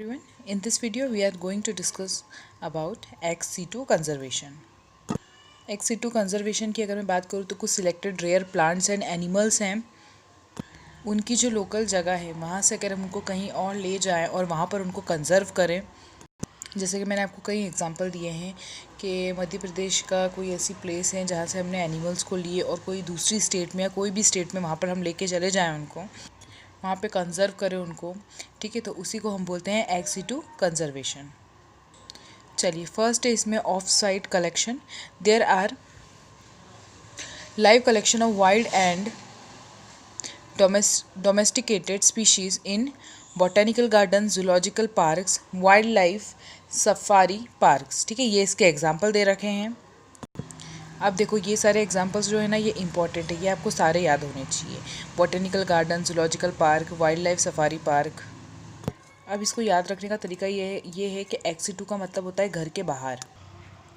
Everyone, in this video we are going to discuss about ex-situ conservation. ex-situ conservation की अगर मैं बात करूँ तो कुछ selected rare plants and animals हैं, उनकी जो लोकल जगह है वहाँ से अगर हम उनको कहीं और ले जाएं और वहाँ पर उनको कंजर्व करें, जैसे कि मैंने आपको कई एग्जांपल दिए हैं कि मध्य प्रदेश का कोई ऐसी प्लेस है जहाँ से हमने एनिमल्स को लिए और कोई दूसरी स्टेट में या कोई भी स्टेट में वहाँ पर हम लेके चले जाएं उनको, वहाँ पे कंजर्व करें उनको, ठीक है। तो उसी को हम बोलते हैं ex situ कंजर्वेशन। चलिए, फर्स्ट है इसमें off site collection. There are live collection of wild and domesticated species in botanical garden, zoological parks, wildlife safari parks, ठीक है। ये इसके एग्जाम्पल दे रखे हैं। अब देखो, ये सारे एग्जांपल्स जो है ना, ये इंपॉर्टेंट है, ये आपको सारे याद होने चाहिए। Botanical garden, zoological park, wild life safari park. अब इसको याद रखने का तरीका ये है कि ex situ का मतलब होता है घर के बाहर।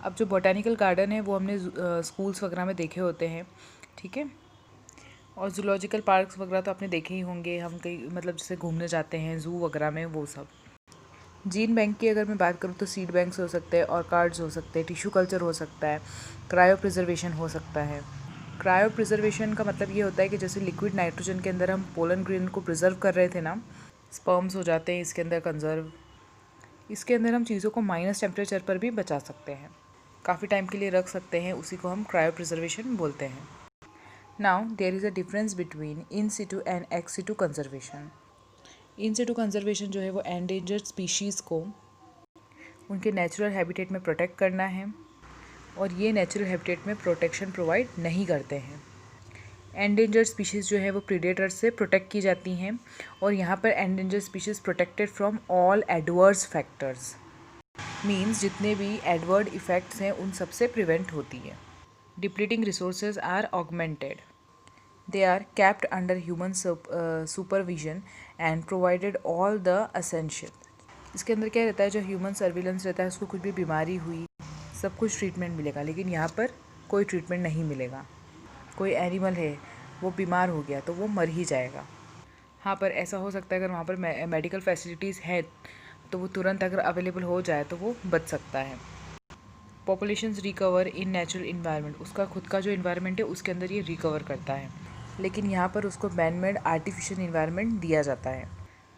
अब जो बॉटेनिकल गार्डन है वो हमने स्कूल्स वगैरह में देखे होते हैं, ठीक है। और जूलॉजिकल पार्क्स वगैरह तो आपने देखे ही होंगे, हम कहीं मतलब जैसे घूमने जाते हैं ज़ू वगैरह में, वो सब। जीन बैंक की अगर मैं बात करूँ तो सीड बैंक्स हो सकते हैं, ऑर्कार्ड्स हो सकते हैं, टिश्यू कल्चर हो सकता है, क्रायो प्रिजर्वेशन हो सकता है। क्रायो प्रिजर्वेशन का मतलब ये होता है कि जैसे लिक्विड नाइट्रोजन के अंदर हम पोलन ग्रेन को प्रिजर्व कर रहे थे ना, स्पर्म्स हो जाते हैं इसके अंदर कंजर्व। इसके अंदर हम चीज़ों को माइनस टेम्परेचर पर भी बचा सकते हैं, काफ़ी टाइम के लिए रख सकते हैं, उसी को हम क्रायो प्रिजर्वेशन बोलते हैं। Now there is a difference between in situ and ex situ conservation. In situ conservation जो है वो एंडेंजर्ड स्पीशीज़ को उनके नेचुरल हैबिटेट में प्रोटेक्ट करना है, और ये नेचुरल हैबिटेट में प्रोटेक्शन प्रोवाइड नहीं करते हैं। एंडेंजर्ड स्पीशीज़ जो है वो प्रीडेटर्स से प्रोटेक्ट की जाती हैं, और यहाँ पर endangered species protected from all adverse factors, means जितने भी एडवर्ड इफ़ेक्ट्स हैं उन सबसे प्रिवेंट होती है। Depleting resources are augmented, they are capped under human supervision and provided all the essential. इसके अंदर क्या रहता है, जो ह्यूमन सर्विलेंस रहता है, उसको कुछ भी बीमारी हुई सब कुछ ट्रीटमेंट मिलेगा, लेकिन यहाँ पर कोई ट्रीटमेंट नहीं मिलेगा। कोई एनिमल है वो बीमार हो गया तो वो मर ही जाएगा। हाँ, पर ऐसा हो सकता है अगर वहाँ पर मेडिकल फैसिलिटीज़ हैं तो वो तुरंत अगर अवेलेबल हो जाए तो वो बच सकता है। Populations recover in natural environment, उसका खुद का जो इन्वायरमेंट है उसके अंदर ये रिकवर करता है, लेकिन यहाँ पर उसको मैन मेड आर्टिफिशियल इन्वायरमेंट दिया जाता है।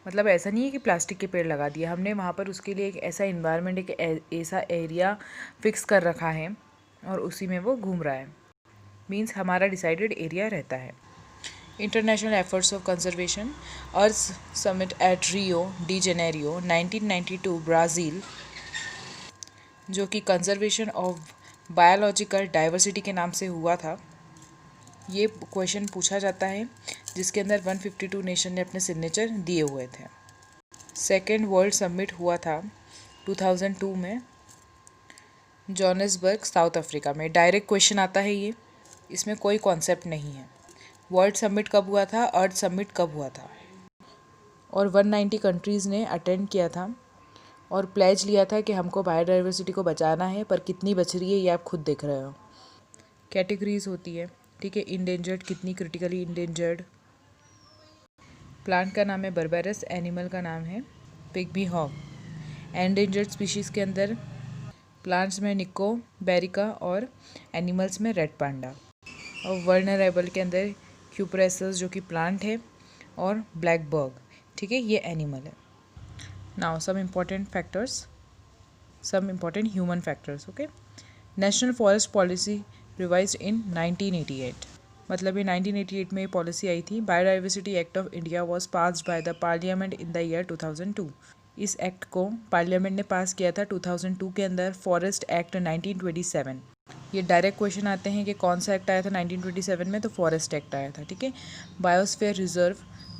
मतलब ऐसा नहीं है कि प्लास्टिक के पेड़ लगा दिया हमने, वहाँ पर उसके लिए एक ऐसा इन्वायरमेंट, एक ऐसा एरिया फिक्स कर रखा है और उसी में वो घूम रहा है, मीन्स हमारा डिसाइडेड एरिया रहता है। International efforts of conservation, earth summit at Rio de Janeiro 1992 Brazil, जो कि कंजर्वेशन ऑफ बायोलॉजिकल डाइवर्सिटी के नाम से हुआ था। ये क्वेश्चन पूछा जाता है जिसके अंदर 152 नेशन ने अपने सिग्नेचर दिए हुए थे। सेकेंड वर्ल्ड समिट हुआ था 2002 में जोहान्सबर्ग, साउथ अफ्रीका में। डायरेक्ट क्वेश्चन आता है ये, इसमें कोई कॉन्सेप्ट नहीं है। वर्ल्ड समिट कब हुआ था, अर्थ समिट कब हुआ था, और 190 कंट्रीज़ ने अटेंड किया था और प्लेज लिया था कि हमको बायोडाइवर्सिटी को बचाना है, पर कितनी बच रही है ये आप खुद देख रहे हो। कैटेगरीज होती है, ठीक है। इंडेंजर्ड कितनी, क्रिटिकली इंडेंजर्ड। प्लांट का नाम है बर्बेरस, एनिमल का नाम है पिग्मी हॉग। एंडेंजर्ड स्पीशीज़ के अंदर प्लांट्स में निको बेरिका और एनिमल्स में रेड पांडा। और वर्नरेबल के अंदर क्यूप्रेसस जो कि प्लांट है, और ब्लैक बर्ग, ठीक है, ये एनिमल है। Now some important factors, some important human factors, okay. National forest policy revised in 1988, मतलब ये 1988 में ये पॉलिसी आई थी। Biodiversity act of India was passed by the parliament in the year 2002। इस एक्ट को पार्लियामेंट ने पास किया था 2002 के अंदर। फॉरेस्ट एक्ट 1927, ये डायरेक्ट क्वेश्चन आते हैं कि कौन सा एक्ट आया था 1927 में, तो फॉरेस्ट एक्ट आया था, ठीक है। बायोस्फीयर रिजर्व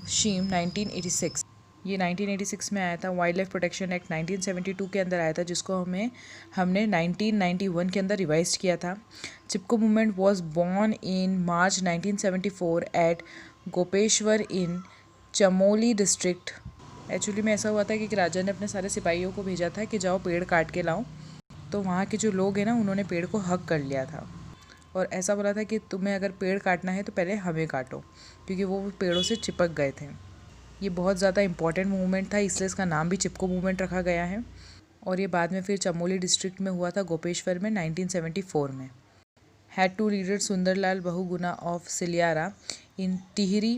शीम 1986, ये 1986 में आया था। वाइल्ड लाइफ प्रोटेक्शन एक्ट 1972 के अंदर आया था, जिसको हमने 1991 के अंदर रिवाइज किया था। Chipko movement was born in March 1974 at Gopeshwar in Chamoli district. Actually में ऐसा हुआ था कि राजा ने अपने सारे सिपाहियों को भेजा था कि जाओ पेड़ काट के लाओ, तो वहाँ के जो लोग हैं ना, उन्होंने पेड़ को हक कर लिया था और ऐसा बोला था कि तुम्हें अगर पेड़ काटना है तो पहले हमें काटो, क्योंकि वो पेड़ों से चिपक गए थे। ये बहुत ज़्यादा इम्पॉर्टेंट मूवमेंट था, इसलिए इसका नाम भी चिपको मूवमेंट रखा गया है। और ये बाद में फिर चमोली डिस्ट्रिक्ट में हुआ था, गोपेश्वर में 1974 में। Had two leaders Sundarlal Bahuguna of Siliara in Tihri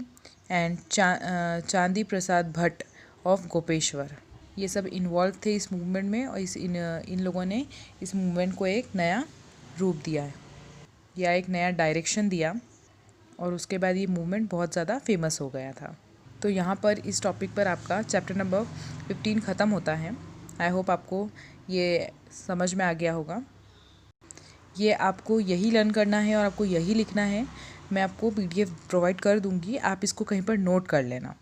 and चांदी प्रसाद भट्ट ऑफ गोपेश्वर। ये सब इन्वॉल्व थे इस मूवमेंट में, और इन लोगों ने इस मूवमेंट को एक नया रूप दिया है या एक नया डायरेक्शन दिया, और उसके बाद ये मूवमेंट बहुत ज़्यादा फेमस हो गया था। तो यहाँ पर इस टॉपिक पर आपका चैप्टर नंबर 15 ख़त्म होता है। आई होप आपको ये समझ में आ गया होगा। ये आपको यही लर्न करना है और आपको यही लिखना है। मैं आपको PDF प्रोवाइड कर दूँगी, आप इसको कहीं पर नोट कर लेना।